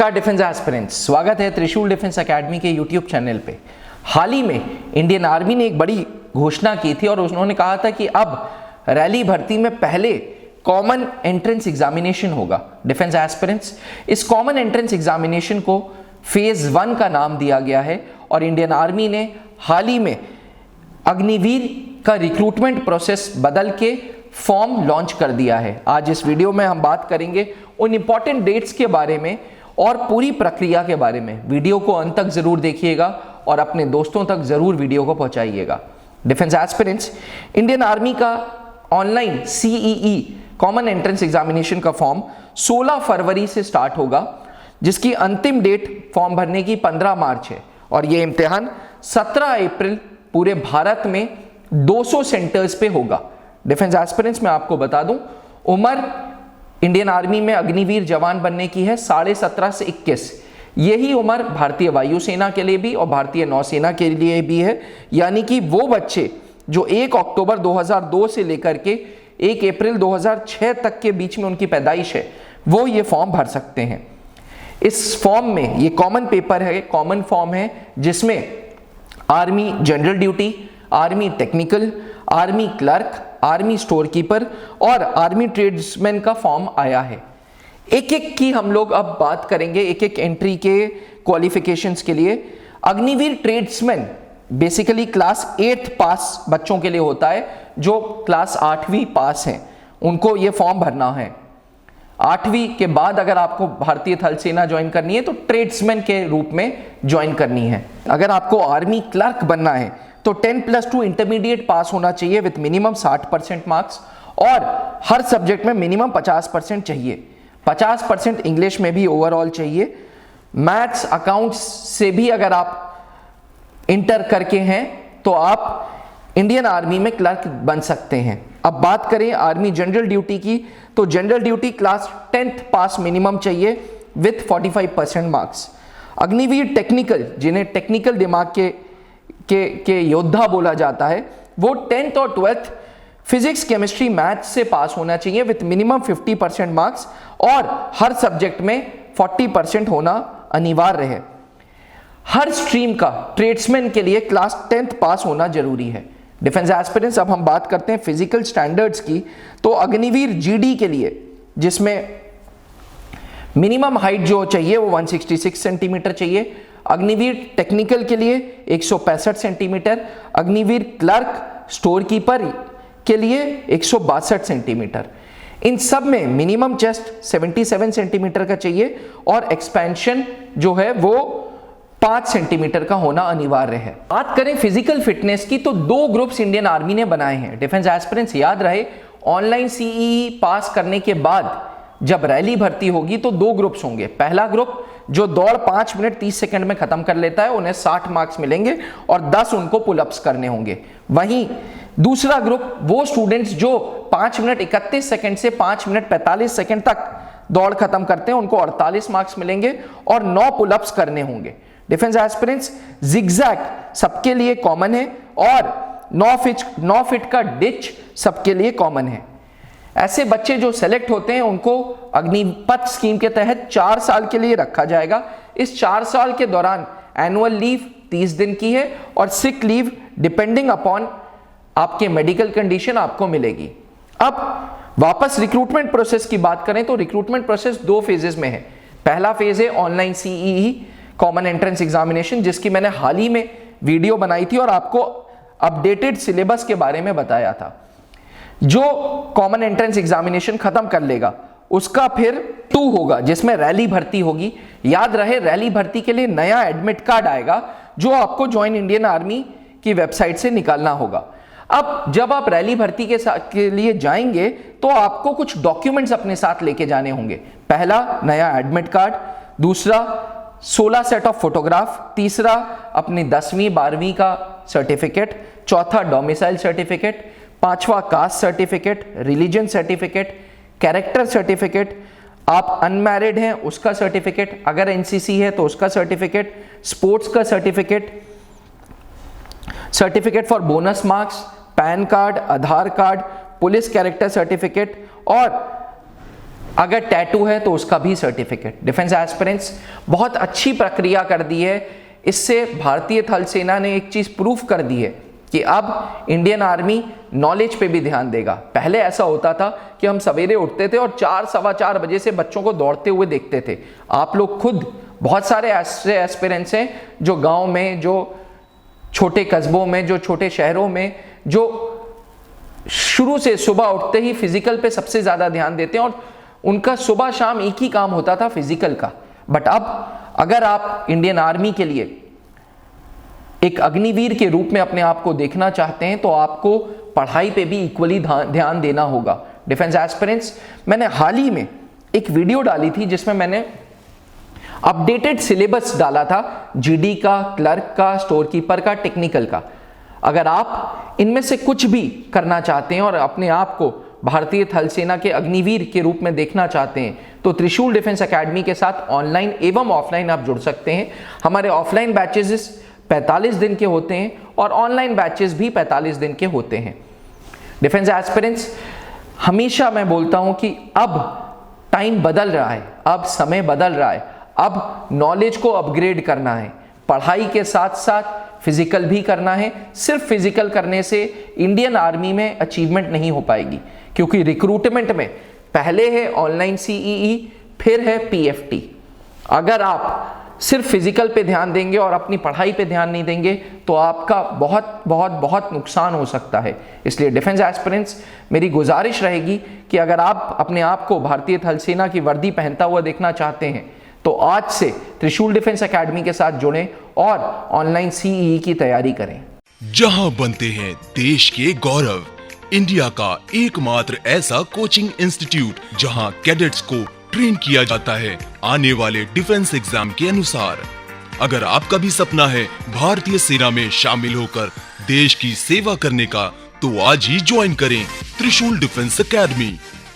नमस्कार defence aspirants, स्वागत है त्रिशूल डिफेंस एकेडमी के यूट्यूब चैनल पे। हाल ही में इंडियन आर्मी ने एक बड़ी घोषणा की थी और उन्होंने कहा था कि अब रैली भर्ती में पहले कॉमन एंट्रेंस एग्जामिनेशन होगा। डिफेंस एस्पिरेंट्स, इस कॉमन एंट्रेंस एग्जामिनेशन को फेज 1 का नाम दिया गया है और इंडियन आर्मी ने हाल ही में अग्निवीर का रिक्रूटमेंट प्रोसेस बदल के फॉर्म लॉन्च कर दिया है। आज इस वीडियो में हम बात करेंगे उन इंपॉर्टेंट डेट्स के बारे में और पूरी प्रक्रिया के बारे में। वीडियो को अंत तक जरूर देखिएगा और अपने दोस्तों तक जरूर वीडियो को पहुंचाइएगा। डिफेंस एस्पिरेंट्स, इंडियन आर्मी का online CEE common entrance examination का फॉर्म 16 फरवरी से स्टार्ट होगा, जिसकी अंतिम डेट फॉर्म भरने की 15 मार्च है और यह इम्तिहान 17 अप्रैल पूरे भारत में 200 सेंटर्स पे होगा। डिफेंस एस्पिरेंट्स, मैं आपको बता दूं, उम्र इंडियन आर्मी में अग्निवीर जवान बनने की है 17.5 से 21। यही उम्र भारतीय वायुसेना के लिए भी और भारतीय नौसेना के लिए भी है, यानी कि वो बच्चे जो 1 अक्टूबर 2002 से लेकर के 1 अप्रैल 2006 तक के बीच में उनकी पैदाइश है, वो ये फॉर्म भर सकते हैं। इस फॉर्म में ये कॉमन पेपर है, कॉमन फॉर्म है, जिसमें army general duty, army technical, army clerk, army store keeper और आर्मी ट्रेड्समैन का फॉर्म आया है। एक एक की हम लोग अब बात करेंगे, एक एक एंट्री के क्वालिफिकेशंस के लिए। अग्निवीर ट्रेड्समैन बेसिकली क्लास 8 पास बच्चों के लिए होता है, जो क्लास 8वीं पास हैं उनको ये फॉर्म भरना है। 8वीं के बाद अगर आपको भारतीय थल सेना ज्वाइन करनी है तो ट्रेड्समैन के रूप में ज्वाइन करनी है। अगर आपको आर्मी क्लर्क बनना है तो 10+2 इंटरमीडिएट पास होना चाहिए विथ मिनिमम 60% मार्क्स और हर सब्जेक्ट में मिनिमम 50% चाहिए। 50% इंग्लिश में भी ओवरऑल चाहिए। मैथ्स अकाउंट्स से भी अगर आप इंटर करके हैं तो आप इंडियन आर्मी में क्लर्क बन सकते हैं। अब बात करें आर्मी जनरल ड्यूटी की, तो जनरल ड्यूटी क्लास 10th पास मिनिमम चाहिए विथ 45% मार्क्स। अग्निवीर टेक्निकल, जिन्हें टेक्निकल दिमाग के योद्धा बोला जाता है, वो 10th और 12th फिजिक्स केमिस्ट्री मैथ्स से पास होना चाहिए विथ मिनिमम 50% मार्क्स और हर सब्जेक्ट में 40% होना अनिवार्य है। हर स्ट्रीम का ट्रेड्समैन के लिए क्लास 10th पास होना जरूरी है। डिफेंस एस्पिरेंट्स, अब हम बात करते हैं फिजिकल स्टैंडर्ड्स की। तो अग्निवीर GD के लिए, जिसमें मिनिमम हाइट जो चाहिए वो 166 सेंटीमीटर चाहिए। अग्निवीर टेक्निकल के लिए 165 centimetre, Agniveer clerk store keeper के लिए 162 सेंटीमीटर। इन सब में मिनिमम चेस्ट 77 सेंटीमीटर का चाहिए और एक्सपेंशन जो है वो 5 सेंटीमीटर का होना अनिवार्य है। बात करें फिजिकल फिटनेस की, तो 2 ग्रुप्स इंडियन आर्मी ने बनाए हैं। डिफेंस एस्पिरेंट्स, याद रहे, ऑनलाइन CEE पास करने के बाद जब रैली भर्ती होगी तो 2 ग्रुप्स होंगे। पहला ग्रुप जो दौड़ 5 मिनट 30 सेकंड में खत्म कर लेता है, उन्हें 60 मार्क्स मिलेंगे और 10 उनको पुलअप्स करने होंगे। वहीं दूसरा ग्रुप वो स्टूडेंट्स जो 5 मिनट 31 सेकंड से 5 मिनट 45 सेकंड तक दौड़ खत्म करते हैं, उनको 48 मार्क्स मिलेंगे और 9 पुलअप्स करने होंगे। डिफेंस एस्पिरेंट्स, जिगजैग सबके लिए कॉमन है और 9 फीट का डिच सबके लिए कॉमन है। ऐसे बच्चे जो सेलेक्ट होते हैं उनको अग्निपथ स्कीम के तहत 4 साल के लिए रखा जाएगा। इस 4 साल के दौरान एनुअल लीव 30 दिन की है और सिक लीव डिपेंडिंग अपॉन आपके मेडिकल कंडीशन आपको मिलेगी। अब वापस रिक्रूटमेंट प्रोसेस की बात करें तो रिक्रूटमेंट प्रोसेस 2 फेजेस में है। पहला फेज है online CEE common entrance examination, जिसकी मैंने हाल ही में वीडियो बनाई थी और आपको अपडेटेड सिलेबस के बारे में बताया था। जो कॉमन एंट्रेंस एग्जामिनेशन खत्म कर लेगा उसका फिर 2 होगा, जिसमें रैली भर्ती होगी। याद रहे, रैली भर्ती के लिए नया एडमिट कार्ड आएगा जो आपको ज्वाइन इंडियन आर्मी की वेबसाइट से निकालना होगा। अब जब आप रैली भर्ती के लिए जाएंगे तो आपको कुछ डॉक्यूमेंट्स अपने साथ लेके जाने होंगे। पहला, नया एडमिट कार्ड, दूसरा 16 सेट ऑफ फोटोग्राफ, तीसरा अपनी 10वीं 12वीं का सर्टिफिकेट, चौथा डोमिसाइल सर्टिफिकेट, 5वां caste certificate, religion certificate, character certificate, आप अनमैरिड हैं उसका सर्टिफिकेट, अगर NCC है तो उसका सर्टिफिकेट, स्पोर्ट्स का certificate, certificate for bonus marks, PAN card, Aadhaar card, police character certificate और अगर टैटू है तो उसका भी सर्टिफिकेट। डिफेंस एस्पिरेंट्स बहुत अच्छी प्रक्रिया कर दी है। इससे भारतीय थल सेना ने एक चीज प्रूफ कर दी है कि अब इंडियन आर्मी नॉलेज पे भी ध्यान देगा। पहले ऐसा होता था कि हम सवेरे उठते थे और 4 सवा 4 बजे से बच्चों को दौड़ते हुए देखते थे। आप लोग खुद बहुत सारे ऐसे एस्पिरेंट्स हैं जो गांव में, जो छोटे कस्बों में, जो छोटे शहरों में, जो शुरू से सुबह उठते ही फिजिकल पे सबसे ज्यादा ध्यान देते हैं और उनका सुबह शाम एक ही काम होता था फिजिकल का। बट अब अगर आप इंडियन आर्मी के लिए एक अग्निवीर के रूप में अपने आप को देखना चाहते हैं तो आपको पढ़ाई पे भी इक्वली ध्यान देना होगा। डिफेंस एस्पिरेंट्स, मैंने हाल ही में एक वीडियो डाली थी जिसमें मैंने अपडेटेड सिलेबस डाला था, जीडी का, क्लर्क का, स्टोर कीपर का, टेक्निकल का। अगर आप इनमें से कुछ भी करना चाहते हैं और अपने आप को भारतीय थल सेना के अग्निवीर के रूप में देखना चाहते हैं तो त्रिशूल डिफेंस एकेडमी के साथ ऑनलाइन एवं ऑफलाइन आप जुड़ सकते हैं। हमारे ऑफलाइन बैचेस 45 दिन के होते हैं और ऑनलाइन बैचेस भी 45 दिन के होते हैं। डिफेंस एस्पिरेंट्स, हमेशा मैं बोलता हूं कि अब टाइम बदल रहा है, अब समय बदल रहा है, अब नॉलेज को अपग्रेड करना है, पढ़ाई के साथ साथ फिजिकल भी करना है। सिर्फ फिजिकल करने से इंडियन आर्मी में अचीवमेंट नहीं हो पाएगी, क्योंकि रिक्रूटमेंट में पहले है ऑनलाइन सीईई, फिर है पीएफटी। अगर आप सिर्फ फिजिकल पे ध्यान देंगे और अपनी पढ़ाई पे ध्यान नहीं देंगे तो आपका बहुत बहुत बहुत नुकसान हो सकता है। इसलिए डिफेंस एस्पिरेंट्स, मेरी गुजारिश रहेगी कि अगर आप अपने आप को भारतीय थल सेना की वर्दी पहनता हुआ देखना चाहते हैं तो आज से त्रिशूल डिफेंस एकेडमी के साथ जुड़ें और ऑनलाइन सीईई की तैयारी करें। जहां बनते हैं देश के गौरव, इंडिया का एकमात्र ऐसा कोचिंग इंस्टीट्यूट जहां कैडेट्स को ट्रेन किया जाता है आने वाले डिफेंस एग्जाम के अनुसार। अगर आपका भी सपना है भारतीय सेना में शामिल होकर देश की सेवा करने का, तो आज ही ज्वाइन करें त्रिशूल डिफेंस एकेडमी।